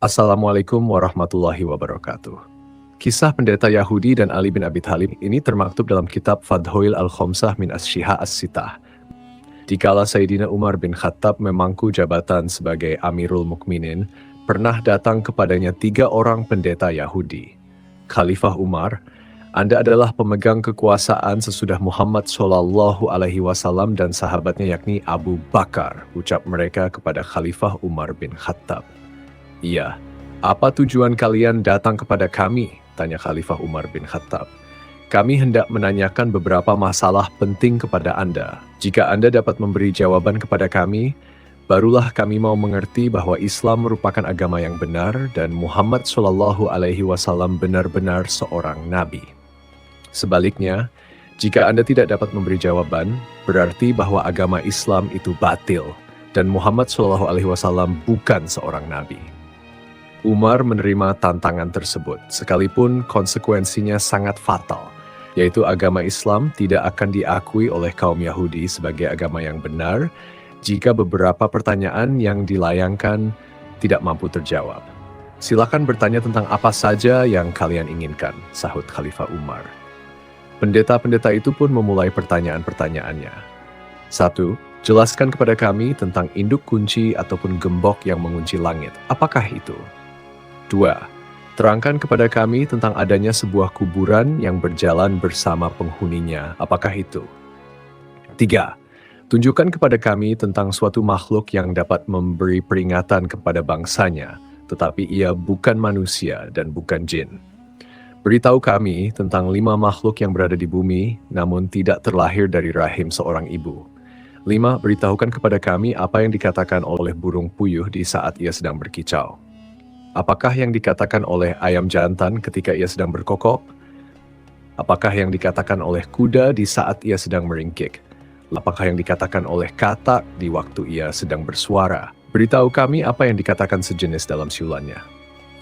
Assalamualaikum warahmatullahi wabarakatuh. Kisah pendeta Yahudi dan Ali bin Abi Thalib ini termaktub dalam kitab Fadhoil al-Khomsah min Asy-Syiha As-Sittah. Dikala Sayyidina Umar bin Khattab memangku jabatan sebagai Amirul Mukminin, pernah datang kepadanya 3 orang pendeta Yahudi. Khalifah Umar, Anda adalah pemegang kekuasaan sesudah Muhammad SAW dan sahabatnya yakni Abu Bakar, ucap mereka kepada Khalifah Umar bin Khattab. Iya, apa tujuan kalian datang kepada kami? Tanya Khalifah Umar bin Khattab. Kami hendak menanyakan beberapa masalah penting kepada Anda. Jika Anda dapat memberi jawaban kepada kami, barulah kami mau mengerti bahwa Islam merupakan agama yang benar dan Muhammad SAW benar-benar seorang nabi. Sebaliknya, jika Anda tidak dapat memberi jawaban, berarti bahwa agama Islam itu batil dan Muhammad SAW bukan seorang nabi. Umar menerima tantangan tersebut, sekalipun konsekuensinya sangat fatal, yaitu agama Islam tidak akan diakui oleh kaum Yahudi sebagai agama yang benar jika beberapa pertanyaan yang dilayangkan tidak mampu terjawab. Silakan bertanya tentang apa saja yang kalian inginkan, sahut Khalifah Umar. Pendeta-pendeta itu pun memulai pertanyaan-pertanyaannya. 1. Jelaskan kepada kami tentang induk kunci ataupun gembok yang mengunci langit. Apakah itu? 2. Terangkan kepada kami tentang adanya sebuah kuburan yang berjalan bersama penghuninya. Apakah itu? 3. Tunjukkan kepada kami tentang suatu makhluk yang dapat memberi peringatan kepada bangsanya, tetapi ia bukan manusia dan bukan jin. Beritahu kami tentang 5 makhluk yang berada di bumi, namun tidak terlahir dari rahim seorang ibu. 5. Beritahukan kepada kami apa yang dikatakan oleh burung puyuh di saat ia sedang berkicau. Apakah yang dikatakan oleh ayam jantan ketika ia sedang berkokok? Apakah yang dikatakan oleh kuda di saat ia sedang meringkik? Apakah yang dikatakan oleh katak di waktu ia sedang bersuara? Beritahu kami apa yang dikatakan sejenis dalam siulannya.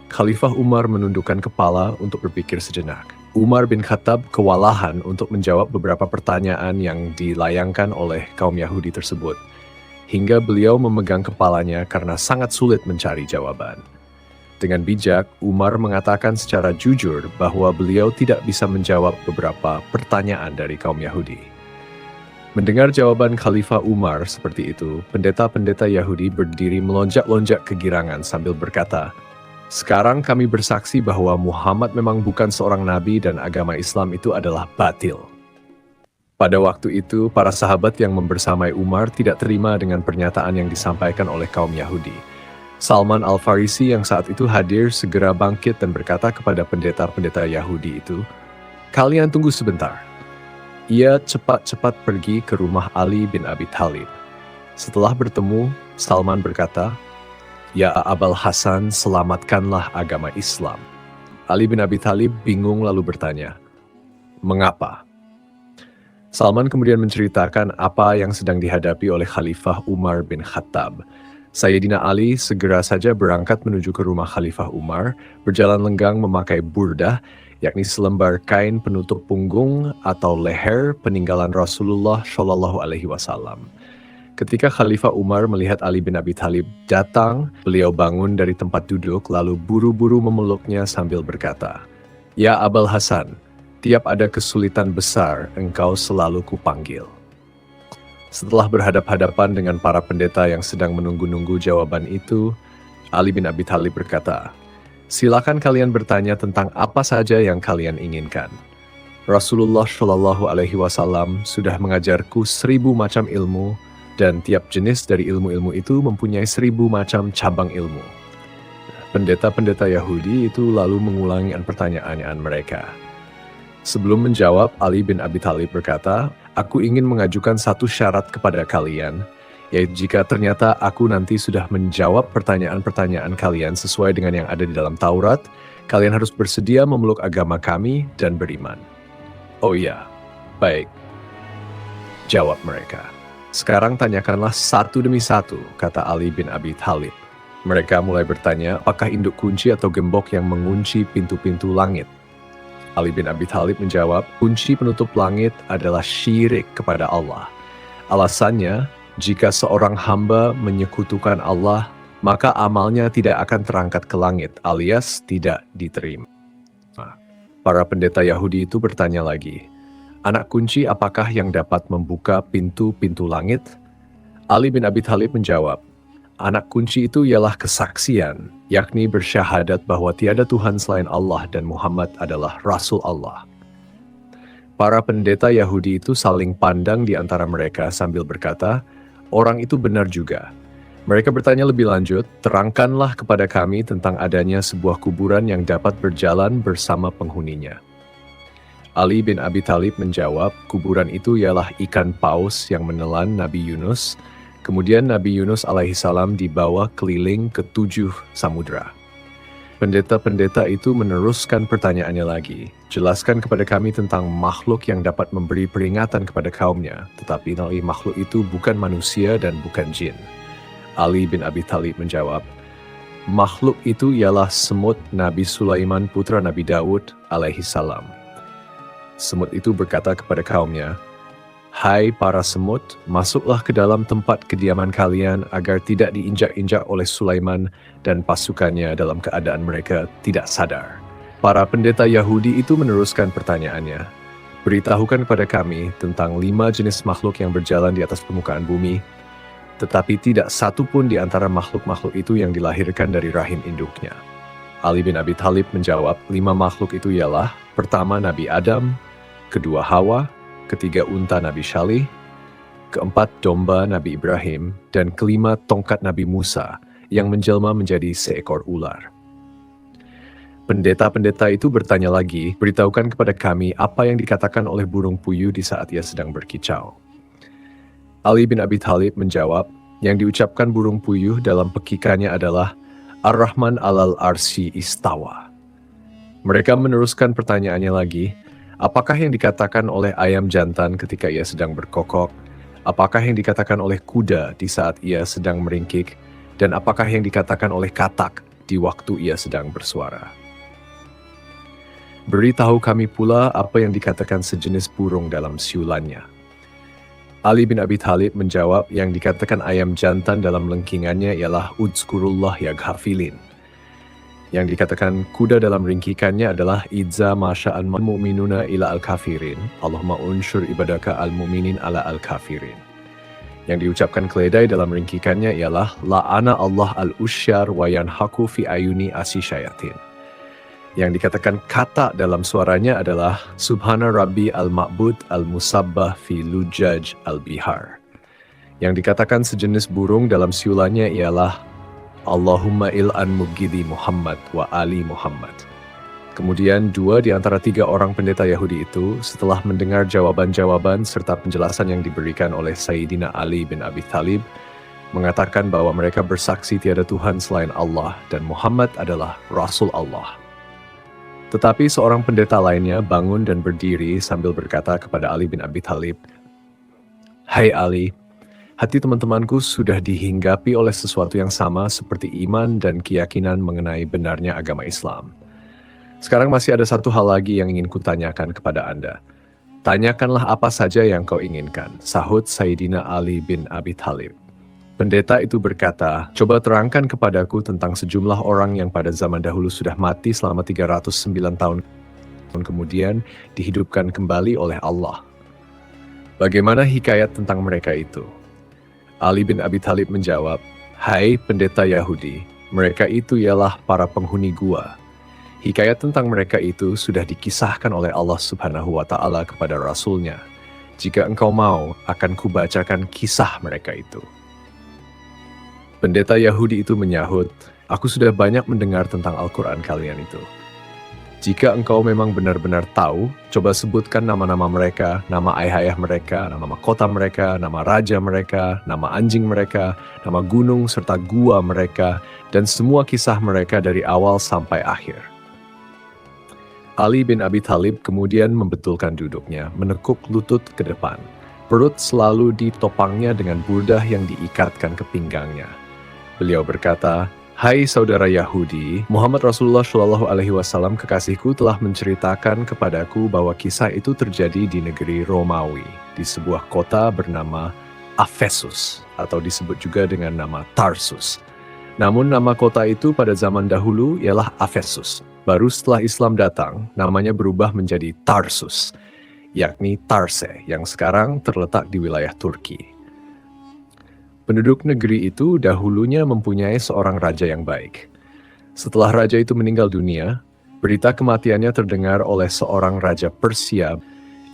Khalifah Umar menundukkan kepala untuk berpikir sejenak. Umar bin Khattab kewalahan untuk menjawab beberapa pertanyaan yang dilayangkan oleh kaum Yahudi tersebut, hingga beliau memegang kepalanya karena sangat sulit mencari jawaban. Dengan bijak, Umar mengatakan secara jujur bahwa beliau tidak bisa menjawab beberapa pertanyaan dari kaum Yahudi. Mendengar jawaban Khalifah Umar seperti itu, pendeta-pendeta Yahudi berdiri melonjak-lonjak kegirangan sambil berkata, "Sekarang kami bersaksi bahwa Muhammad memang bukan seorang nabi dan agama Islam itu adalah batil." Pada waktu itu, para sahabat yang membersamai Umar tidak terima dengan pernyataan yang disampaikan oleh kaum Yahudi. Salman Al-Farisi yang saat itu hadir segera bangkit dan berkata kepada pendeta-pendeta Yahudi itu, "Kalian tunggu sebentar." Ia cepat-cepat pergi ke rumah Ali bin Abi Thalib. Setelah bertemu, Salman berkata, "Ya Abul Hasan, selamatkanlah agama Islam." Ali bin Abi Thalib bingung lalu bertanya, "Mengapa?" Salman kemudian menceritakan apa yang sedang dihadapi oleh Khalifah Umar bin Khattab. Sayyidina Ali segera saja berangkat menuju ke rumah Khalifah Umar, berjalan lenggang memakai burdah, yakni selembar kain penutup punggung atau leher peninggalan Rasulullah SAW. Ketika Khalifah Umar melihat Ali bin Abi Thalib datang, beliau bangun dari tempat duduk lalu buru-buru memeluknya sambil berkata, "Ya Abul Hasan, tiap ada kesulitan besar, engkau selalu kupanggil." Setelah berhadap-hadapan dengan para pendeta yang sedang menunggu-nunggu jawaban itu, Ali bin Abi Thalib berkata, "Silakan kalian bertanya tentang apa saja yang kalian inginkan. Rasulullah SAW sudah mengajarku 1000 macam ilmu, dan tiap jenis dari ilmu-ilmu itu mempunyai 1000 macam cabang ilmu." Pendeta-pendeta Yahudi itu lalu mengulangi pertanyaan mereka. Sebelum menjawab, Ali bin Abi Thalib berkata, "Aku ingin mengajukan satu syarat kepada kalian, yaitu jika ternyata aku nanti sudah menjawab pertanyaan-pertanyaan kalian sesuai dengan yang ada di dalam Taurat, kalian harus bersedia memeluk agama kami dan beriman." "Oh iya, baik," jawab mereka. "Sekarang tanyakanlah satu demi satu," kata Ali bin Abi Thalib. Mereka mulai bertanya, apakah induk kunci atau gembok yang mengunci pintu-pintu langit? Ali bin Abi Thalib menjawab, kunci penutup langit adalah syirik kepada Allah. Alasannya, jika seorang hamba menyekutukan Allah, maka amalnya tidak akan terangkat ke langit alias tidak diterima. Para pendeta Yahudi itu bertanya lagi, anak kunci apakah yang dapat membuka pintu-pintu langit? Ali bin Abi Thalib menjawab, anak kunci itu ialah kesaksian, yakni bersyahadat bahwa tiada Tuhan selain Allah dan Muhammad adalah Rasul Allah. Para pendeta Yahudi itu saling pandang di antara mereka sambil berkata, orang itu benar juga. Mereka bertanya lebih lanjut, terangkanlah kepada kami tentang adanya sebuah kuburan yang dapat berjalan bersama penghuninya. Ali bin Abi Thalib menjawab, kuburan itu ialah ikan paus yang menelan Nabi Yunus. Kemudian Nabi Yunus alaihissalam dibawa keliling ke 7 samudra. Pendeta-pendeta itu meneruskan pertanyaannya lagi. Jelaskan kepada kami tentang makhluk yang dapat memberi peringatan kepada kaumnya, tetapi makhluk itu bukan manusia dan bukan jin. Ali bin Abi Thalib menjawab, makhluk itu ialah semut Nabi Sulaiman putra Nabi Daud alaihissalam. Semut itu berkata kepada kaumnya, hai para semut, masuklah ke dalam tempat kediaman kalian agar tidak diinjak-injak oleh Sulaiman dan pasukannya dalam keadaan mereka tidak sadar. Para pendeta Yahudi itu meneruskan pertanyaannya. Beritahukan kepada kami tentang 5 jenis makhluk yang berjalan di atas permukaan bumi, tetapi tidak satu pun di antara makhluk-makhluk itu yang dilahirkan dari rahim induknya. Ali bin Abi Thalib menjawab, 5 makhluk itu ialah, pertama Nabi Adam, kedua Hawa, ketiga unta Nabi Syalih, keempat domba Nabi Ibrahim, dan kelima tongkat Nabi Musa yang menjelma menjadi seekor ular. Pendeta-pendeta itu bertanya lagi, beritahukan kepada kami apa yang dikatakan oleh burung puyuh di saat ia sedang berkicau. Ali bin Abi Thalib menjawab, yang diucapkan burung puyuh dalam pekikannya adalah Ar-Rahman alal arsy istawa. Mereka meneruskan pertanyaannya lagi, apakah yang dikatakan oleh ayam jantan ketika ia sedang berkokok? Apakah yang dikatakan oleh kuda di saat ia sedang meringkik? Dan apakah yang dikatakan oleh katak di waktu ia sedang bersuara? Beritahu kami pula apa yang dikatakan sejenis burung dalam siulannya. Ali bin Abi Thalib menjawab, yang dikatakan ayam jantan dalam lengkingannya ialah Udzkurullah ya ghafilin. Yang dikatakan kuda dalam ringkikannya adalah Idza masya'an mu'minuna ila al-kafirin, Allahumma unsyur ibadaka al-mu'minin ala al-kafirin. Yang diucapkan keledai dalam ringkikannya ialah La'ana Allah al-usyar wa yanhaku fi ayuni asisyayatin. Yang dikatakan kata dalam suaranya adalah Subhana Rabbi al-Ma'bud al-Musabbah fi lujaj al-bihar. Yang dikatakan sejenis burung dalam siulannya ialah Allahumma il'an mugidi Muhammad wa ali Muhammad. Kemudian 2 di antara 3 orang pendeta Yahudi itu setelah mendengar jawaban-jawaban serta penjelasan yang diberikan oleh Sayyidina Ali bin Abi Thalib mengatakan bahwa mereka bersaksi tiada Tuhan selain Allah dan Muhammad adalah Rasul Allah. Tetapi seorang pendeta lainnya bangun dan berdiri sambil berkata kepada Ali bin Abi Thalib, hai Ali, hati teman-temanku sudah dihinggapi oleh sesuatu yang sama seperti iman dan keyakinan mengenai benarnya agama Islam. Sekarang masih ada satu hal lagi yang ingin kutanyakan kepada Anda. Tanyakanlah apa saja yang kau inginkan, sahut Sayyidina Ali bin Abi Thalib. Pendeta itu berkata, coba terangkan kepadaku tentang sejumlah orang yang pada zaman dahulu sudah mati selama 309 tahun kemudian dihidupkan kembali oleh Allah. Bagaimana hikayat tentang mereka itu? Ali bin Abi Thalib menjawab, hai pendeta Yahudi, mereka itu ialah para penghuni gua. Hikayat tentang mereka itu sudah dikisahkan oleh Allah Subhanahu wa Ta'ala kepada Rasulnya. Jika engkau mau, akan kubacakan kisah mereka itu. Pendeta Yahudi itu menyahut, aku sudah banyak mendengar tentang Al-Quran kalian itu. Jika engkau memang benar-benar tahu, coba sebutkan nama-nama mereka, nama ayah-ayah mereka, nama kota mereka, nama raja mereka, nama anjing mereka, nama gunung serta gua mereka, dan semua kisah mereka dari awal sampai akhir. Ali bin Abi Thalib kemudian membetulkan duduknya, menekuk lutut ke depan. Perut selalu ditopangnya dengan burdah yang diikatkan ke pinggangnya. Beliau berkata, hai saudara Yahudi, Muhammad Rasulullah Shallallahu Alaihi Wasallam kekasihku telah menceritakan kepadaku bahwa kisah itu terjadi di negeri Romawi, di sebuah kota bernama Efesus, atau disebut juga dengan nama Tarsus. Namun nama kota itu pada zaman dahulu ialah Efesus. Baru setelah Islam datang, namanya berubah menjadi Tarsus, yakni Tarse, yang sekarang terletak di wilayah Turki. Penduduk negeri itu dahulunya mempunyai seorang raja yang baik. Setelah raja itu meninggal dunia, berita kematiannya terdengar oleh seorang raja Persia.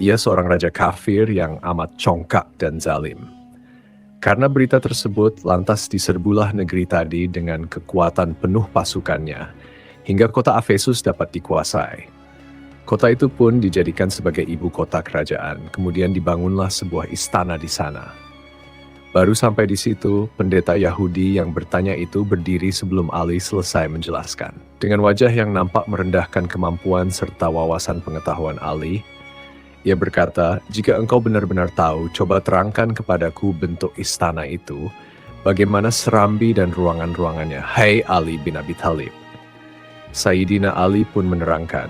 Ia seorang raja kafir yang amat congkak dan zalim. Karena berita tersebut, lantas diserbulah negeri tadi dengan kekuatan penuh pasukannya, hingga kota Efesus dapat dikuasai. Kota itu pun dijadikan sebagai ibu kota kerajaan, kemudian dibangunlah sebuah istana di sana. Baru sampai di situ, pendeta Yahudi yang bertanya itu berdiri sebelum Ali selesai menjelaskan. Dengan wajah yang nampak merendahkan kemampuan serta wawasan pengetahuan Ali, ia berkata, "Jika engkau benar-benar tahu, coba terangkan kepadaku bentuk istana itu, bagaimana serambi dan ruangan-ruangannya, hai Ali bin Abi Thalib." Sayyidina Ali pun menerangkan,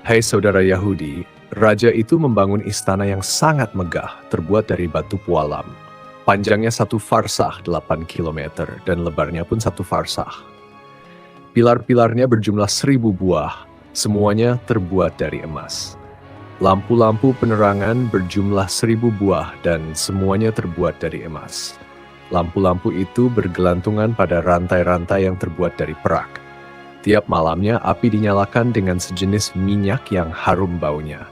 "Hai saudara Yahudi, raja itu membangun istana yang sangat megah, terbuat dari batu pualam. Panjangnya 1 farsah 8 km dan lebarnya pun 1 farsah. Pilar-pilarnya berjumlah 1000 buah, semuanya terbuat dari emas. Lampu-lampu penerangan berjumlah 1000 buah dan semuanya terbuat dari emas. Lampu-lampu itu bergelantungan pada rantai-rantai yang terbuat dari perak. Tiap malamnya api dinyalakan dengan sejenis minyak yang harum baunya.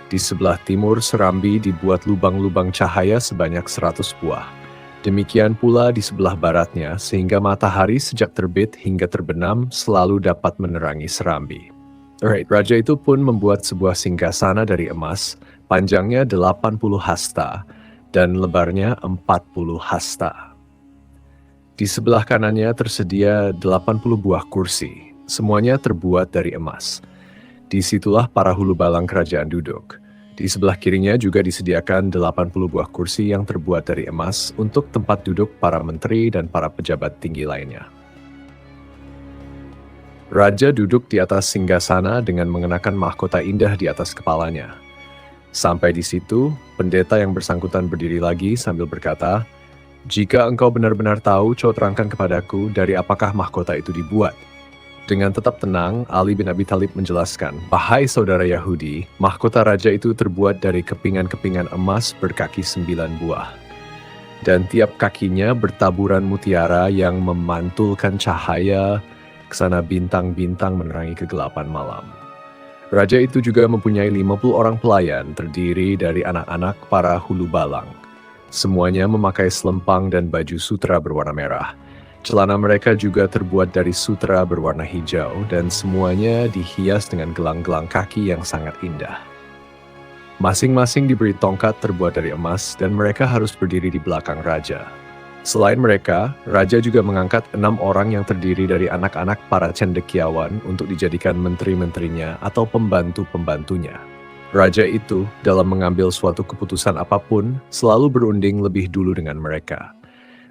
Di sebelah timur serambi dibuat lubang-lubang cahaya sebanyak 100 buah. Demikian pula di sebelah baratnya, sehingga matahari sejak terbit hingga terbenam selalu dapat menerangi serambi." Raja itu pun membuat sebuah singgasana dari emas, panjangnya 80 hasta dan lebarnya 40 hasta. Di sebelah kanannya tersedia 80 buah kursi, semuanya terbuat dari emas. Disitulah para hulu balang kerajaan duduk. Di sebelah kirinya juga disediakan 80 buah kursi yang terbuat dari emas untuk tempat duduk para menteri dan para pejabat tinggi lainnya. Raja duduk di atas singgasana dengan mengenakan mahkota indah di atas kepalanya. Sampai di situ, pendeta yang bersangkutan berdiri lagi sambil berkata, "Jika engkau benar-benar tahu, coba terangkan kepadaku dari apakah mahkota itu dibuat." Dengan tetap tenang, Ali bin Abi Thalib menjelaskan, "Wahai saudara Yahudi, mahkota raja itu terbuat dari kepingan-kepingan emas berkaki 9 buah. Dan tiap kakinya bertaburan mutiara yang memantulkan cahaya kesana bintang-bintang menerangi kegelapan malam. Raja itu juga mempunyai 50 orang pelayan terdiri dari anak-anak para hulu balang. Semuanya memakai selempang dan baju sutra berwarna merah. Celana mereka juga terbuat dari sutra berwarna hijau dan semuanya dihias dengan gelang-gelang kaki yang sangat indah. Masing-masing diberi tongkat terbuat dari emas dan mereka harus berdiri di belakang raja. Selain mereka, raja juga mengangkat 6 orang yang terdiri dari anak-anak para cendekiawan untuk dijadikan menteri-menterinya atau pembantu-pembantunya. Raja itu, dalam mengambil suatu keputusan apapun, selalu berunding lebih dulu dengan mereka.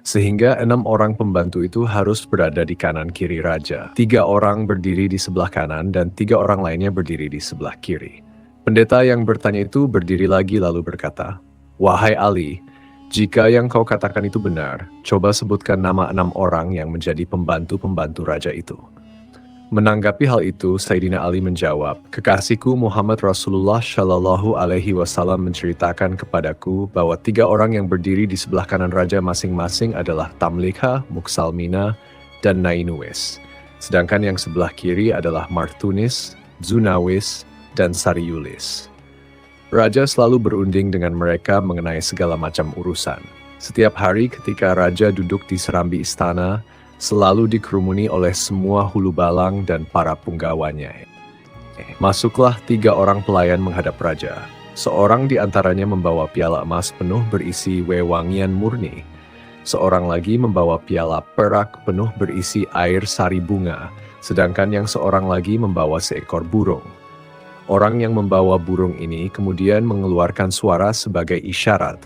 Sehingga 6 orang pembantu itu harus berada di kanan kiri raja. 3 orang berdiri di sebelah kanan dan 3 orang lainnya berdiri di sebelah kiri. Pendeta yang bertanya itu berdiri lagi lalu berkata, "Wahai Ali, jika yang kau katakan itu benar, coba sebutkan nama 6 orang yang menjadi pembantu-pembantu raja itu." Menanggapi hal itu, Sayyidina Ali menjawab, "Kekasihku Muhammad Rasulullah Shallallahu Alaihi Wasallam menceritakan kepadaku bahwa 3 orang yang berdiri di sebelah kanan raja masing-masing adalah Tamlikha, Muksalmina, dan Nainuwis. Sedangkan yang sebelah kiri adalah Martunis, Zunawis, dan Sariulis. Raja selalu berunding dengan mereka mengenai segala macam urusan. Setiap hari ketika raja duduk di serambi istana, selalu dikerumuni oleh semua hulu balang dan para punggawanya. Masuklah 3 orang pelayan menghadap raja. Seorang di antaranya membawa piala emas penuh berisi wewangian murni. Seorang lagi membawa piala perak penuh berisi air sari bunga, sedangkan yang seorang lagi membawa seekor burung. Orang yang membawa burung ini kemudian mengeluarkan suara sebagai isyarat.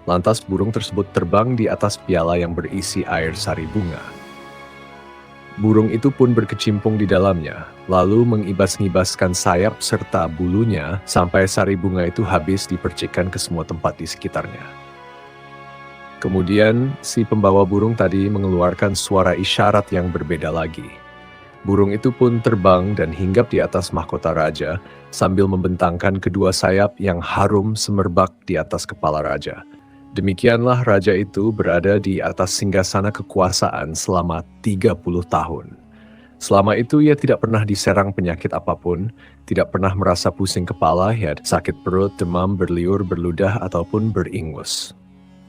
Lantas burung tersebut terbang di atas piala yang berisi air sari bunga. Burung itu pun berkecimpung di dalamnya, lalu mengibas-ngibaskan sayap serta bulunya sampai sari bunga itu habis dipercikkan ke semua tempat di sekitarnya. Kemudian si pembawa burung tadi mengeluarkan suara isyarat yang berbeda lagi. Burung itu pun terbang dan hinggap di atas mahkota raja sambil membentangkan kedua sayap yang harum semerbak di atas kepala raja. Demikianlah raja itu berada di atas singgasana kekuasaan selama 30 tahun. Selama itu ia tidak pernah diserang penyakit apapun, tidak pernah merasa pusing kepala, sakit perut, demam, berliur, berludah, ataupun beringus.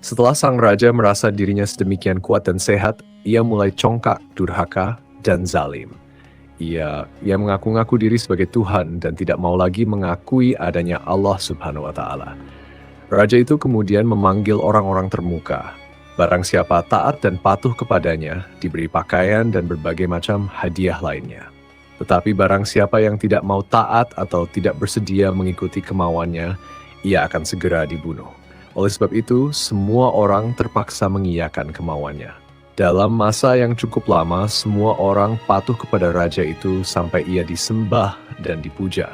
Setelah sang raja merasa dirinya sedemikian kuat dan sehat, ia mulai congkak, durhaka, dan zalim. Ia mengaku-ngaku diri sebagai Tuhan dan tidak mau lagi mengakui adanya Allah Subhanahu wa Ta'ala. Raja itu kemudian memanggil orang-orang termuka. Barang siapa taat dan patuh kepadanya, diberi pakaian dan berbagai macam hadiah lainnya. Tetapi barang siapa yang tidak mau taat atau tidak bersedia mengikuti kemauannya, ia akan segera dibunuh. Oleh sebab itu, semua orang terpaksa mengiyakan kemauannya. Dalam masa yang cukup lama, semua orang patuh kepada raja itu sampai ia disembah dan dipuja.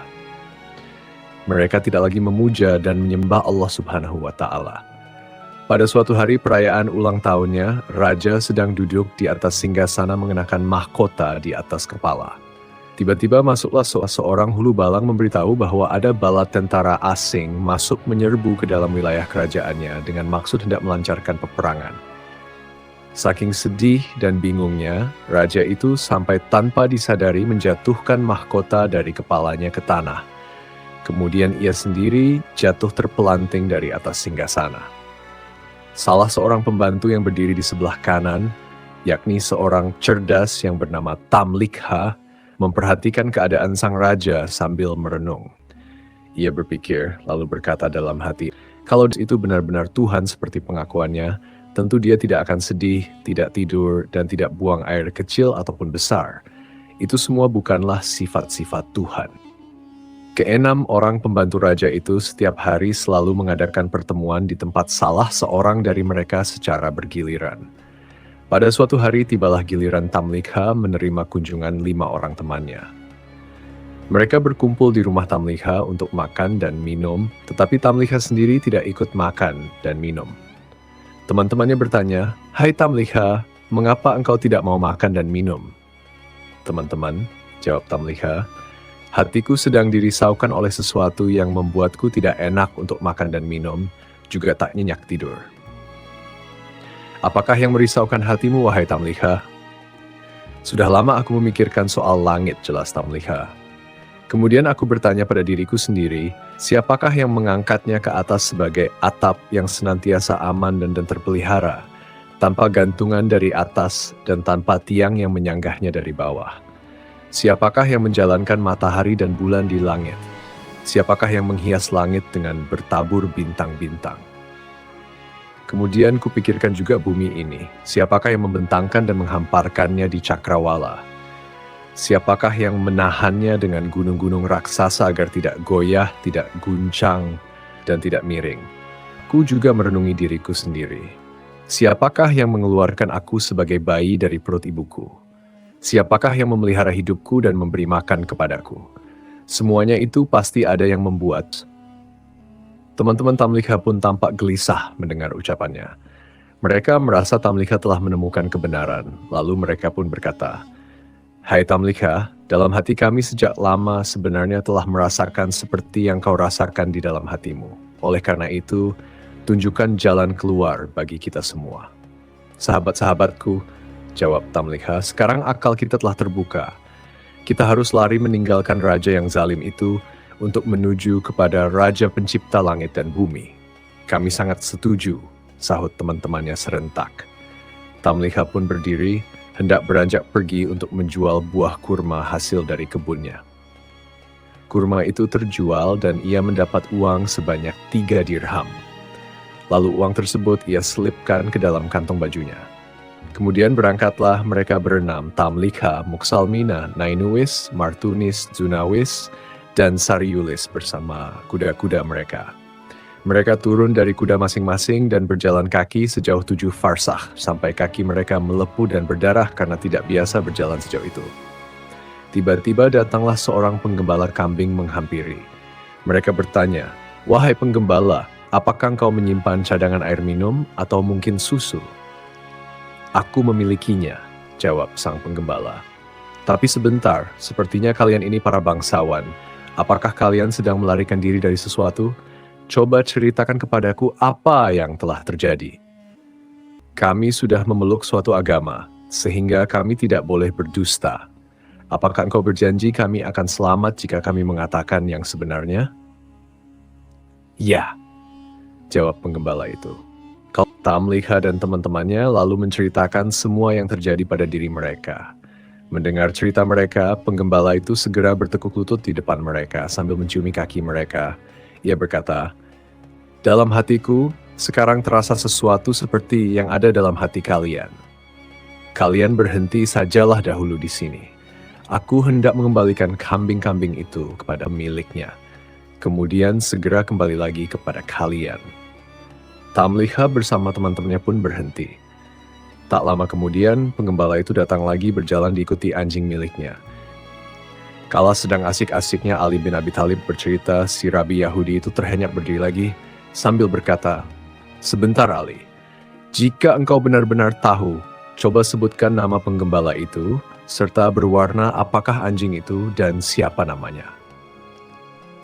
Mereka tidak lagi memuja dan menyembah Allah Subhanahu wa Ta'ala. Pada suatu hari perayaan ulang tahunnya, raja sedang duduk di atas singgasana mengenakan mahkota di atas kepala. Tiba-tiba masuklah seorang hulu balang memberitahu bahwa ada bala tentara asing masuk menyerbu ke dalam wilayah kerajaannya dengan maksud hendak melancarkan peperangan. Saking sedih dan bingungnya, raja itu sampai tanpa disadari menjatuhkan mahkota dari kepalanya ke tanah. Kemudian ia sendiri jatuh terpelanting dari atas singgasana. Salah seorang pembantu yang berdiri di sebelah kanan, yakni seorang cerdas yang bernama Tamlikha, memperhatikan keadaan sang raja sambil merenung. Ia berpikir, lalu berkata dalam hati, kalau itu benar-benar Tuhan seperti pengakuannya, tentu dia tidak akan sedih, tidak tidur, dan tidak buang air kecil ataupun besar. Itu semua bukanlah sifat-sifat Tuhan. Keenam orang pembantu raja itu setiap hari selalu mengadakan pertemuan di tempat salah seorang dari mereka secara bergiliran. Pada suatu hari tibalah giliran Tamlikha menerima kunjungan 5 orang temannya. Mereka berkumpul di rumah Tamlikha untuk makan dan minum, tetapi Tamlikha sendiri tidak ikut makan dan minum. Teman-temannya bertanya, "Hai Tamlikha, mengapa engkau tidak mau makan dan minum?" "Teman-teman," jawab Tamlikha, "hatiku sedang dirisaukan oleh sesuatu yang membuatku tidak enak untuk makan dan minum, juga tak nyenyak tidur." "Apakah yang merisaukan hatimu, wahai Tamlikha?" "Sudah lama aku memikirkan soal langit," jelas Tamlikha. "Kemudian aku bertanya pada diriku sendiri, siapakah yang mengangkatnya ke atas sebagai atap yang senantiasa aman dan terpelihara, tanpa gantungan dari atas dan tanpa tiang yang menyanggahnya dari bawah? Siapakah yang menjalankan matahari dan bulan di langit? Siapakah yang menghias langit dengan bertabur bintang-bintang? Kemudian kupikirkan juga bumi ini, siapakah yang membentangkan dan menghamparkannya di cakrawala? Siapakah yang menahannya dengan gunung-gunung raksasa agar tidak goyah, tidak guncang, dan tidak miring? Ku juga merenungi diriku sendiri. Siapakah yang mengeluarkan aku sebagai bayi dari perut ibuku? Siapakah yang memelihara hidupku dan memberi makan kepadaku? Semuanya itu pasti ada yang membuat. Teman-teman Tamlikha pun tampak gelisah mendengar ucapannya. Mereka merasa Tamlikha telah menemukan kebenaran, lalu mereka pun berkata, "Hai Tamlikha, dalam hati kami sejak lama sebenarnya telah merasakan seperti yang kau rasakan di dalam hatimu. Oleh karena itu, tunjukkan jalan keluar bagi kita semua." "Sahabat-sahabatku," jawab Tamlikha, "sekarang akal kita telah terbuka. Kita harus lari meninggalkan raja yang zalim itu untuk menuju kepada Raja Pencipta langit dan bumi." "Kami sangat setuju," sahut teman-temannya serentak. Tamlikha pun berdiri, hendak beranjak pergi untuk menjual buah kurma hasil dari kebunnya. Kurma itu terjual dan ia mendapat uang sebanyak 3 dirham. Lalu uang tersebut ia selipkan ke dalam kantong bajunya. Kemudian berangkatlah mereka berenam, Tamlikha, Muksalmina, Nainuwis, Martunis, Zunawis, dan Sariulis bersama kuda-kuda mereka. Mereka turun dari kuda masing-masing dan berjalan kaki sejauh 7 farsah, sampai kaki mereka melepuh dan berdarah karena tidak biasa berjalan sejauh itu. Tiba-tiba datanglah seorang penggembala kambing menghampiri. Mereka bertanya, "Wahai penggembala, Apakah engkau menyimpan cadangan air minum atau mungkin susu?" "Aku memilikinya," jawab sang penggembala. "Tapi sebentar, sepertinya kalian ini para bangsawan. Apakah kalian sedang melarikan diri dari sesuatu? Coba ceritakan kepadaku apa yang telah terjadi." "Kami sudah memeluk suatu agama, sehingga kami tidak boleh berdusta. Apakah engkau berjanji kami akan selamat jika kami mengatakan yang sebenarnya?" "Ya," jawab penggembala itu. Tamliha dan teman-temannya lalu menceritakan semua yang terjadi pada diri mereka. Mendengar cerita mereka, penggembala itu segera bertekuk lutut di depan mereka sambil menciumi kaki mereka. Ia berkata, "Dalam hatiku, sekarang terasa sesuatu seperti yang ada dalam hati kalian. Kalian berhenti sajalah dahulu di sini. Aku hendak mengembalikan kambing-kambing itu kepada miliknya. Kemudian segera kembali lagi kepada kalian." Tamliha bersama teman-temannya pun berhenti. Tak lama kemudian, penggembala itu datang lagi berjalan diikuti anjing miliknya. Kala sedang asik-asiknya Ali bin Abi Thalib bercerita, si Rabi Yahudi itu terhenyak berdiri lagi sambil berkata, "Sebentar Ali, jika engkau benar-benar tahu, coba sebutkan nama penggembala itu, serta berwarna apakah anjing itu dan siapa namanya."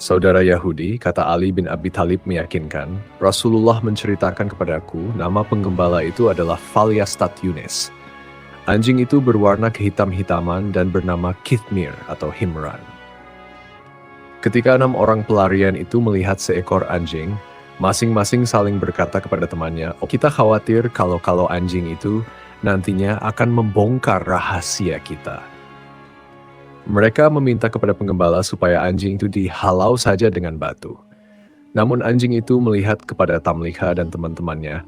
"Saudara Yahudi," kata Ali bin Abi Thalib meyakinkan, "Rasulullah menceritakan kepadaku nama penggembala itu adalah Falyastat Yunis. Anjing itu berwarna kehitam-hitaman dan bernama Kithmir atau Himran." Ketika 6 orang pelarian itu melihat seekor anjing, masing-masing saling berkata kepada temannya, "Oh, kita khawatir kalau anjing itu nantinya akan membongkar rahasia kita." Mereka meminta kepada penggembala supaya anjing itu dihalau saja dengan batu. Namun anjing itu melihat kepada Tamliha dan teman-temannya,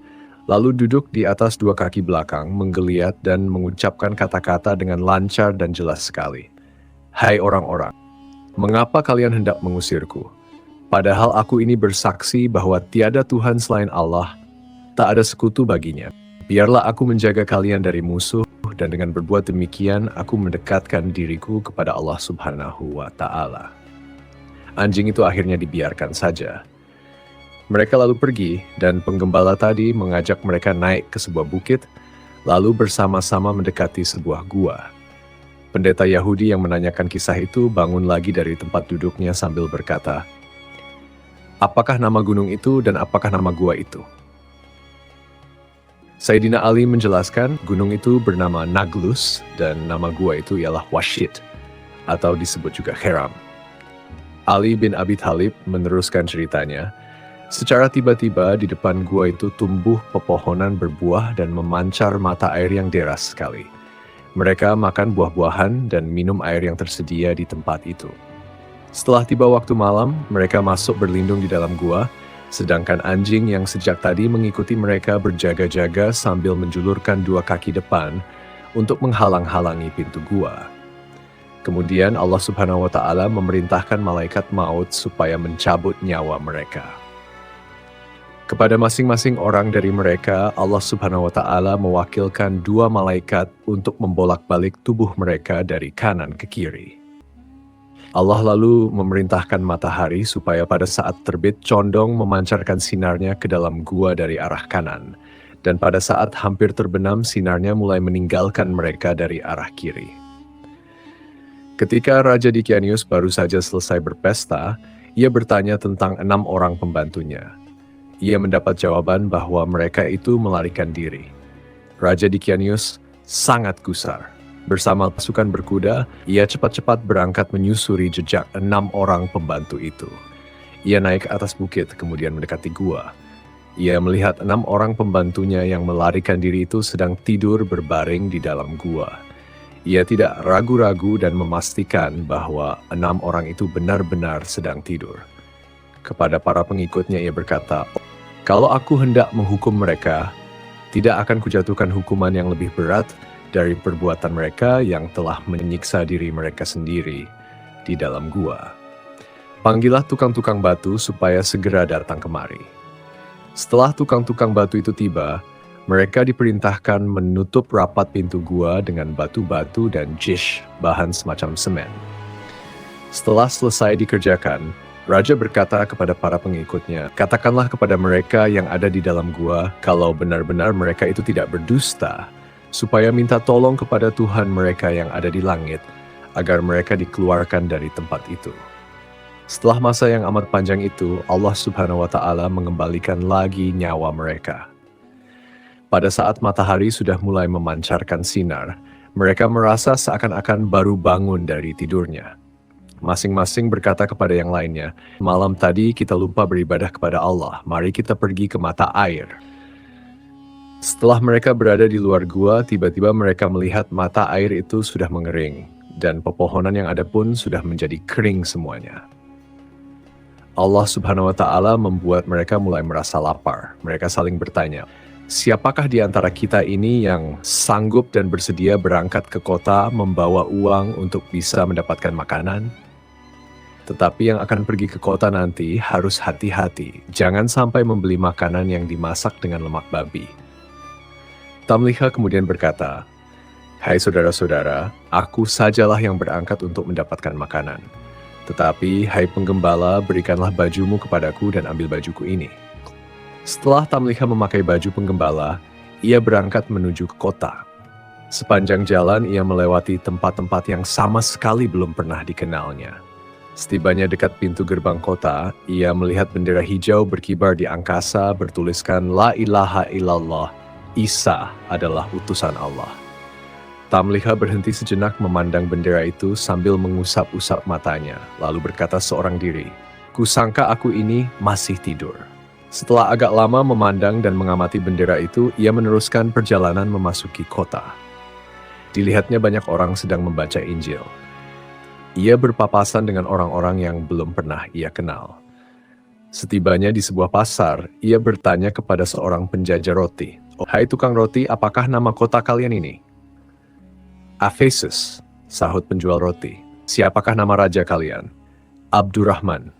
lalu duduk di atas 2 kaki belakang, menggeliat dan mengucapkan kata-kata dengan lancar dan jelas sekali. "Hai orang-orang, mengapa kalian hendak mengusirku? Padahal aku ini bersaksi bahwa tiada Tuhan selain Allah, tak ada sekutu baginya. Biarlah aku menjaga kalian dari musuh, dan dengan berbuat demikian aku mendekatkan diriku kepada Allah Subhanahu wa Ta'ala." Anjing itu akhirnya dibiarkan saja. Mereka lalu pergi, dan penggembala tadi mengajak mereka naik ke sebuah bukit, lalu bersama-sama mendekati sebuah gua. Pendeta Yahudi yang menanyakan kisah itu bangun lagi dari tempat duduknya sambil berkata, "Apakah nama gunung itu dan apakah nama gua itu?" Sayyidina Ali menjelaskan gunung itu bernama Naglus dan nama gua itu ialah Washit atau disebut juga Heram. Ali bin Abi Thalib meneruskan ceritanya, "Secara tiba-tiba di depan gua itu tumbuh pepohonan berbuah dan memancar mata air yang deras sekali. Mereka makan buah-buahan dan minum air yang tersedia di tempat itu. Setelah tiba waktu malam, mereka masuk berlindung di dalam gua, sedangkan anjing yang sejak tadi mengikuti mereka berjaga-jaga sambil menjulurkan 2 kaki depan untuk menghalang-halangi pintu gua. Kemudian Allah Subhanahu wa Ta'ala memerintahkan malaikat maut supaya mencabut nyawa mereka. Kepada masing-masing orang dari mereka, Allah Subhanahu wa Ta'ala mewakilkan 2 malaikat untuk membolak-balik tubuh mereka dari kanan ke kiri. Allah lalu memerintahkan matahari supaya pada saat terbit condong memancarkan sinarnya ke dalam gua dari arah kanan, dan pada saat hampir terbenam sinarnya mulai meninggalkan mereka dari arah kiri. Ketika Raja Dicanius baru saja selesai berpesta, ia bertanya tentang 6 orang pembantunya. Ia mendapat jawaban bahwa mereka itu melarikan diri. Raja Dicanius sangat gusar. Bersama pasukan berkuda, ia cepat-cepat berangkat menyusuri jejak 6 orang pembantu itu. Ia naik ke atas bukit, kemudian mendekati gua. Ia melihat 6 orang pembantunya yang melarikan diri itu sedang tidur berbaring di dalam gua. Ia tidak ragu-ragu dan memastikan bahwa 6 orang itu benar-benar sedang tidur. Kepada para pengikutnya ia berkata, "Kalau aku hendak menghukum mereka, tidak akan kujatuhkan hukuman yang lebih berat dari perbuatan mereka yang telah menyiksa diri mereka sendiri di dalam gua. Panggillah tukang-tukang batu supaya segera datang kemari." Setelah tukang-tukang batu itu tiba, mereka diperintahkan menutup rapat pintu gua dengan batu-batu dan jish, bahan semacam semen. Setelah selesai dikerjakan, Raja berkata kepada para pengikutnya, "Katakanlah kepada mereka yang ada di dalam gua, kalau benar-benar mereka itu tidak berdusta, supaya minta tolong kepada Tuhan mereka yang ada di langit, agar mereka dikeluarkan dari tempat itu." Setelah masa yang amat panjang itu, Allah Subhanahu wa Ta'ala mengembalikan lagi nyawa mereka. Pada saat matahari sudah mulai memancarkan sinar, mereka merasa seakan-akan baru bangun dari tidurnya. Masing-masing berkata kepada yang lainnya, "Malam tadi kita lupa beribadah kepada Allah, mari kita pergi ke mata air." Setelah mereka berada di luar gua, tiba-tiba mereka melihat mata air itu sudah mengering, dan pepohonan yang ada pun sudah menjadi kering semuanya. Allah Subhanahu wa Ta'ala membuat mereka mulai merasa lapar. Mereka saling bertanya, "Siapakah di antara kita ini yang sanggup dan bersedia berangkat ke kota membawa uang untuk bisa mendapatkan makanan?" Tetapi yang akan pergi ke kota nanti harus hati-hati, jangan sampai membeli makanan yang dimasak dengan lemak babi. Tamliha kemudian berkata, "Hai saudara-saudara, aku sajalah yang berangkat untuk mendapatkan makanan. Tetapi, hai penggembala, berikanlah bajumu kepadaku dan ambil bajuku ini." Setelah Tamliha memakai baju penggembala, ia berangkat menuju ke kota. Sepanjang jalan ia melewati tempat-tempat yang sama sekali belum pernah dikenalnya. Setibanya dekat pintu gerbang kota, ia melihat bendera hijau berkibar di angkasa bertuliskan La ilaha illallah, Isa adalah utusan Allah. Tamliha berhenti sejenak memandang bendera itu sambil mengusap-usap matanya, lalu berkata seorang diri, "Kusangka aku ini masih tidur." Setelah agak lama memandang dan mengamati bendera itu, ia meneruskan perjalanan memasuki kota. Dilihatnya banyak orang sedang membaca Injil. Ia berpapasan dengan orang-orang yang belum pernah ia kenal. Setibanya di sebuah pasar, ia bertanya kepada seorang penjajah roti, "Hai tukang roti, apakah nama kota kalian ini?" "Efesus," sahut penjual roti. "Siapakah nama raja kalian?" "Abdurrahman,"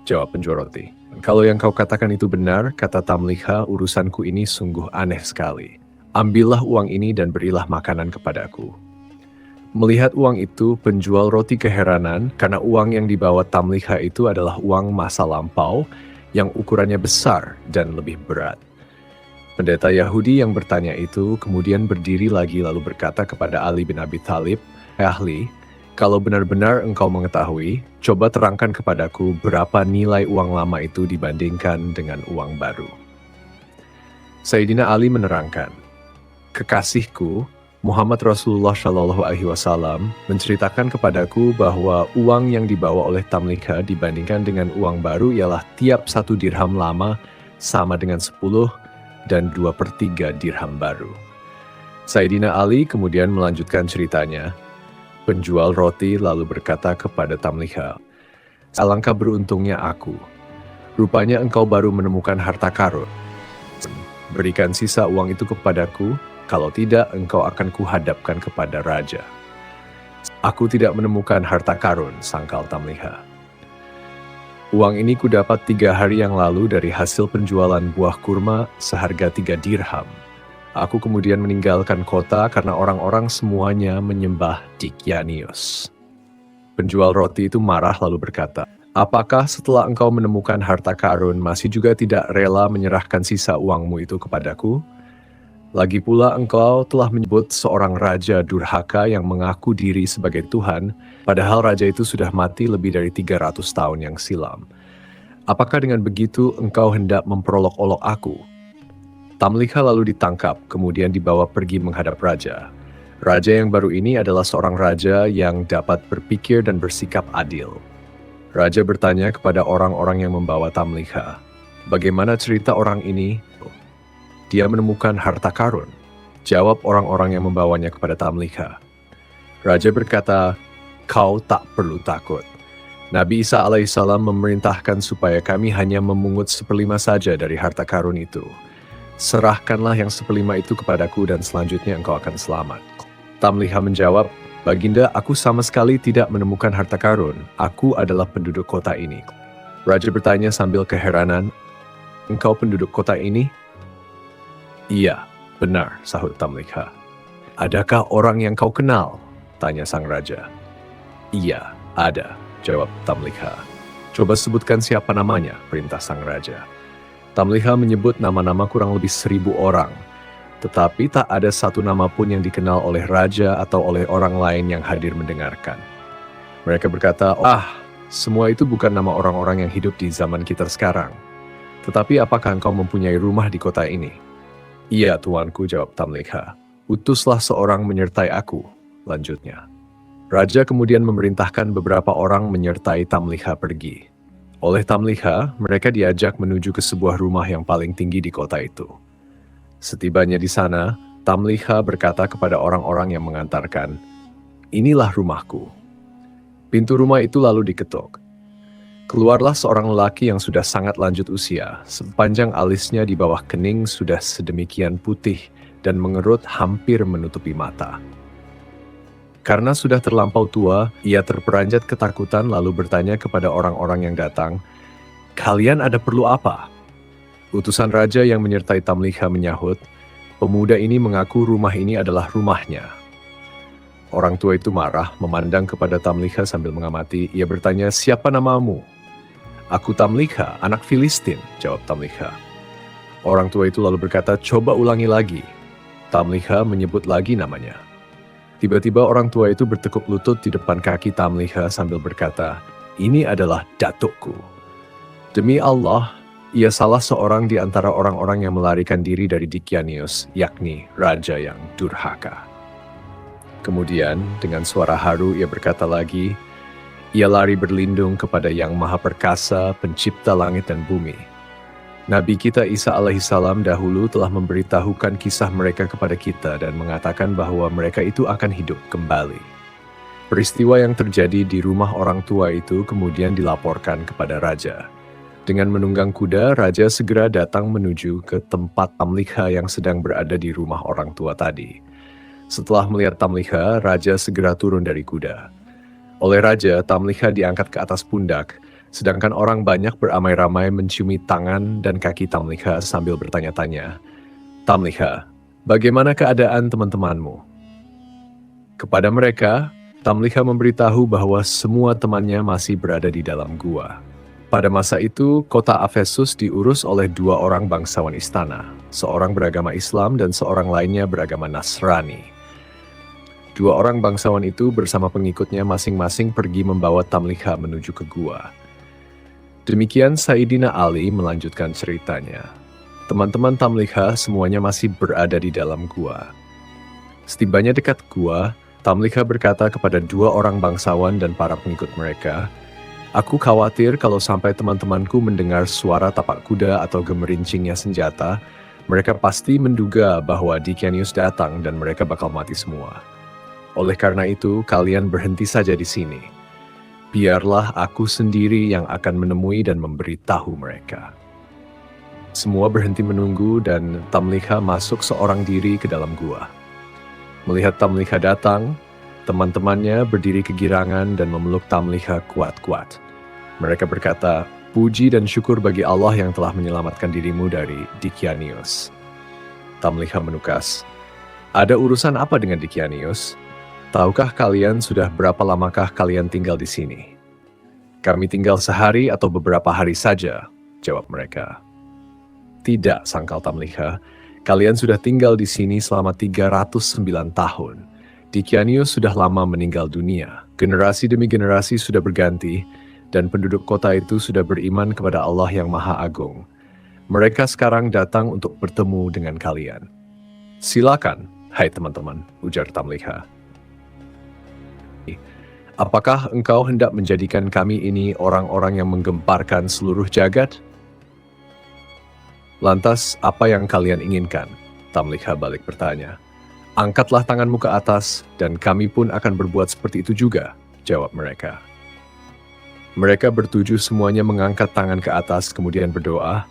jawab penjual roti. "Kalau yang kau katakan itu benar," kata Tamliha, "urusanku ini sungguh aneh sekali. Ambillah uang ini dan berilah makanan kepadaku." Melihat uang itu, penjual roti keheranan karena uang yang dibawa Tamliha itu adalah uang masa lampau yang ukurannya besar dan lebih berat. Pendeta Yahudi yang bertanya itu kemudian berdiri lagi lalu berkata kepada Ali bin Abi Thalib, "Ahli, kalau benar-benar engkau mengetahui, coba terangkan kepadaku berapa nilai uang lama itu dibandingkan dengan uang baru." Sayyidina Ali menerangkan, "Kekasihku, Muhammad Rasulullah Shallallahu Alaihi Wasallam menceritakan kepadaku bahwa uang yang dibawa oleh Tamliha dibandingkan dengan uang baru ialah tiap 1 dirham lama sama dengan 10 dan 2/3 dirham baru." Sayyidina Ali kemudian melanjutkan ceritanya. Penjual roti lalu berkata kepada Tamliha, "Alangkah beruntungnya aku. Rupanya engkau baru menemukan harta karun. Berikan sisa uang itu kepadaku, kalau tidak engkau akan kuhadapkan kepada raja." "Aku tidak menemukan harta karun," sangkal Tamliha. "Uang ini kudapat 3 hari yang lalu dari hasil penjualan buah kurma seharga 3 dirham. Aku kemudian meninggalkan kota karena orang-orang semuanya menyembah Dikyanius." Penjual roti itu marah lalu berkata, "Apakah setelah engkau menemukan harta karun masih juga tidak rela menyerahkan sisa uangmu itu kepadaku? Lagi pula engkau telah menyebut seorang raja durhaka yang mengaku diri sebagai Tuhan, padahal raja itu sudah mati lebih dari 300 tahun yang silam. Apakah dengan begitu engkau hendak memperolok-olok aku?" Tamliha lalu ditangkap, kemudian dibawa pergi menghadap raja. Raja yang baru ini adalah seorang raja yang dapat berpikir dan bersikap adil. Raja bertanya kepada orang-orang yang membawa Tamliha, "Bagaimana cerita orang ini? Dia menemukan harta karun." Jawab orang-orang yang membawanya kepada Tamliha. Raja berkata, "Kau tak perlu takut. Nabi Isa alaihissalam memerintahkan supaya kami hanya memungut 1/5 saja dari harta karun itu. Serahkanlah yang 1/5 itu kepadaku dan selanjutnya engkau akan selamat." Tamliha menjawab, "Baginda, aku sama sekali tidak menemukan harta karun. Aku adalah penduduk kota ini." Raja bertanya sambil keheranan, "Engkau penduduk kota ini?" "Iya, benar," sahut Tamliha. "Adakah orang yang kau kenal?" tanya sang raja. "Iya, ada," jawab Tamliha. Coba sebutkan siapa namanya, perintah sang raja. Tamliha menyebut nama-nama kurang lebih 1.000 orang, tetapi tak ada satu nama pun yang dikenal oleh raja atau oleh orang lain yang hadir mendengarkan. Mereka berkata, semua itu bukan nama orang-orang yang hidup di zaman kita sekarang. Tetapi apakah engkau mempunyai rumah di kota ini? Iya, tuanku, jawab Tamliha. Utuslah seorang menyertai aku, lanjutnya. Raja kemudian memerintahkan beberapa orang menyertai Tamliha pergi. Oleh Tamliha, mereka diajak menuju ke sebuah rumah yang paling tinggi di kota itu. Setibanya di sana, Tamliha berkata kepada orang-orang yang mengantarkan, "Inilah rumahku." Pintu rumah itu lalu diketuk. Keluarlah seorang lelaki yang sudah sangat lanjut usia, sepanjang alisnya di bawah kening sudah sedemikian putih dan mengerut hampir menutupi mata. Karena sudah terlampau tua, ia terperanjat ketakutan lalu bertanya kepada orang-orang yang datang, "Kalian ada perlu apa?" Utusan raja yang menyertai Tamliha menyahut, "Pemuda ini mengaku rumah ini adalah rumahnya." Orang tua itu marah, memandang kepada Tamliha sambil mengamati. Ia bertanya, "Siapa namamu?" "Aku Tamliha, anak Filistin," jawab Tamliha. Orang tua itu lalu berkata, "Coba ulangi lagi." Tamliha menyebut lagi namanya. Tiba-tiba orang tua itu bertekuk lutut di depan kaki Tamliha sambil berkata, "Ini adalah datukku." Demi Allah, ia salah seorang di antara orang-orang yang melarikan diri dari Dicanius, yakni raja yang durhaka. Kemudian, dengan suara haru ia berkata lagi, ia lari berlindung kepada Yang Maha Perkasa, pencipta langit dan bumi. Nabi kita Isa alaihissalam dahulu telah memberitahukan kisah mereka kepada kita dan mengatakan bahwa mereka itu akan hidup kembali. Peristiwa yang terjadi di rumah orang tua itu kemudian dilaporkan kepada raja. Dengan menunggang kuda, raja segera datang menuju ke tempat Tamliha yang sedang berada di rumah orang tua tadi. Setelah melihat Tamliha, raja segera turun dari kuda. Oleh raja, Tamliha diangkat ke atas pundak, sedangkan orang banyak beramai-ramai menciumi tangan dan kaki Tamliha sambil bertanya-tanya, "Tamliha, bagaimana keadaan teman-temanmu?" Kepada mereka, Tamliha memberitahu bahwa semua temannya masih berada di dalam gua. Pada masa itu, kota Efesus diurus oleh 2 orang bangsawan istana, seorang beragama Islam dan seorang lainnya beragama Nasrani. 2 orang bangsawan itu bersama pengikutnya masing-masing pergi membawa Tamliha menuju ke gua. Demikian Sayyidina Ali melanjutkan ceritanya. Teman-teman Tamliha semuanya masih berada di dalam gua. Setibanya dekat gua, Tamliha berkata kepada 2 orang bangsawan dan para pengikut mereka, "Aku khawatir kalau sampai teman-temanku mendengar suara tapak kuda atau gemerincingnya senjata, mereka pasti menduga bahwa Dicanius datang dan mereka bakal mati semua. Oleh karena itu, kalian berhenti saja di sini. Biarlah aku sendiri yang akan menemui dan memberitahu mereka." Semua berhenti menunggu dan Tamliha masuk seorang diri ke dalam gua. Melihat Tamliha datang, teman-temannya berdiri kegirangan dan memeluk Tamliha kuat-kuat. Mereka berkata, "Puji dan syukur bagi Allah yang telah menyelamatkan dirimu dari Dicanius." Tamliha menukas, "Ada urusan apa dengan Dicanius? Tahukah kalian sudah berapa lamakah kalian tinggal di sini?" "Kami tinggal sehari atau beberapa hari saja," jawab mereka. "Tidak," sangkal Tamliha, "kalian sudah tinggal di sini selama 309 tahun. Dicanius sudah lama meninggal dunia. Generasi demi generasi sudah berganti, dan penduduk kota itu sudah beriman kepada Allah yang Maha Agung. Mereka sekarang datang untuk bertemu dengan kalian." "Silakan, hai teman-teman," ujar Tamliha. "Apakah engkau hendak menjadikan kami ini orang-orang yang menggemparkan seluruh jagat?" "Lantas, apa yang kalian inginkan?" Tamliha balik bertanya. "Angkatlah tanganmu ke atas, dan kami pun akan berbuat seperti itu juga," jawab mereka. Mereka bertujuh semuanya mengangkat tangan ke atas kemudian berdoa,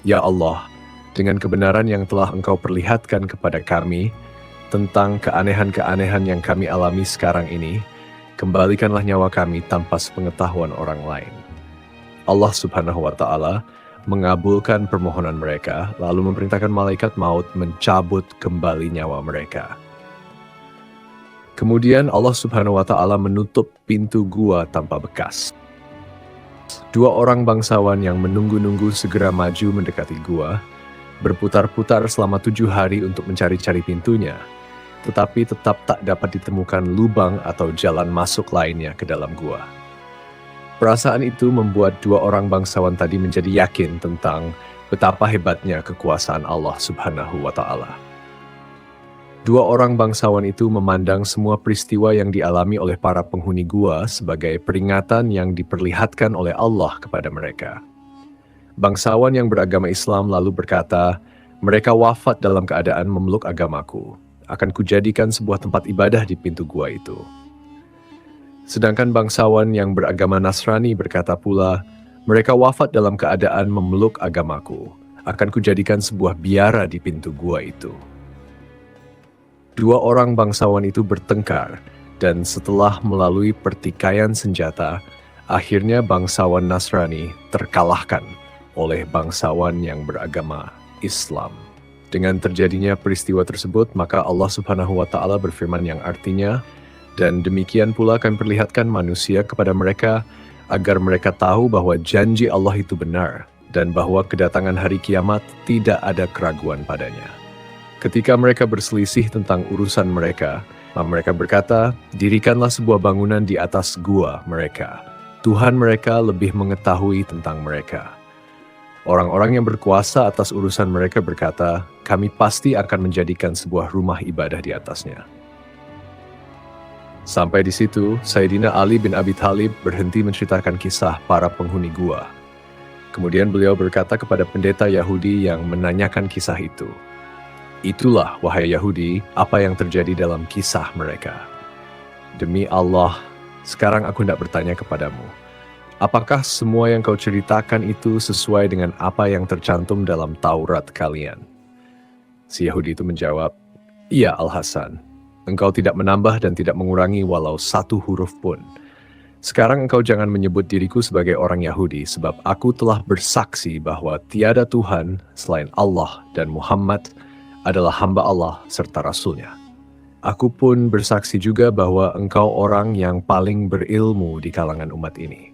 "Ya Allah, dengan kebenaran yang telah Engkau perlihatkan kepada kami tentang keanehan-keanehan yang kami alami sekarang ini, kembalikanlah nyawa kami tanpa sepengetahuan orang lain." Allah Subhanahu wa Ta'ala mengabulkan permohonan mereka, lalu memerintahkan malaikat maut mencabut kembali nyawa mereka. Kemudian Allah Subhanahu wa Ta'ala menutup pintu gua tanpa bekas. Dua orang bangsawan yang menunggu-nunggu segera maju mendekati gua, berputar-putar selama 7 hari untuk mencari-cari pintunya, tetapi tetap tak dapat ditemukan lubang atau jalan masuk lainnya ke dalam gua. Perasaan itu membuat dua orang bangsawan tadi menjadi yakin tentang betapa hebatnya kekuasaan Allah Subhanahu wa Ta'ala. Dua orang bangsawan itu memandang semua peristiwa yang dialami oleh para penghuni gua sebagai peringatan yang diperlihatkan oleh Allah kepada mereka. Bangsawan yang beragama Islam lalu berkata, mereka wafat dalam keadaan memeluk agamaku. Akan kujadikan sebuah tempat ibadah di pintu gua itu. Sedangkan bangsawan yang beragama Nasrani berkata pula, mereka wafat dalam keadaan memeluk agamaku. Akan kujadikan sebuah biara di pintu gua itu. Dua orang bangsawan itu bertengkar, dan setelah melalui pertikaian senjata, akhirnya bangsawan Nasrani terkalahkan oleh bangsawan yang beragama Islam. Dengan terjadinya peristiwa tersebut, maka Allah Subhanahu wa Ta'ala berfirman yang artinya, dan demikian pula kami perlihatkan manusia kepada mereka, agar mereka tahu bahwa janji Allah itu benar, dan bahwa kedatangan hari kiamat tidak ada keraguan padanya. Ketika mereka berselisih tentang urusan mereka berkata, dirikanlah sebuah bangunan di atas gua mereka. Tuhan mereka lebih mengetahui tentang mereka. Orang-orang yang berkuasa atas urusan mereka berkata, kami pasti akan menjadikan sebuah rumah ibadah di atasnya. Sampai di situ, Sayyidina Ali bin Abi Thalib berhenti menceritakan kisah para penghuni gua. Kemudian beliau berkata kepada pendeta Yahudi yang menanyakan kisah itu, itulah, wahai Yahudi, apa yang terjadi dalam kisah mereka. Demi Allah, sekarang aku hendak bertanya kepadamu, apakah semua yang kau ceritakan itu sesuai dengan apa yang tercantum dalam Taurat kalian? Si Yahudi itu menjawab, iya Al-Hasan, engkau tidak menambah dan tidak mengurangi walau satu huruf pun. Sekarang engkau jangan menyebut diriku sebagai orang Yahudi, sebab aku telah bersaksi bahwa tiada Tuhan selain Allah dan Muhammad adalah hamba Allah serta Rasul-Nya. Aku pun bersaksi juga bahwa engkau orang yang paling berilmu di kalangan umat ini.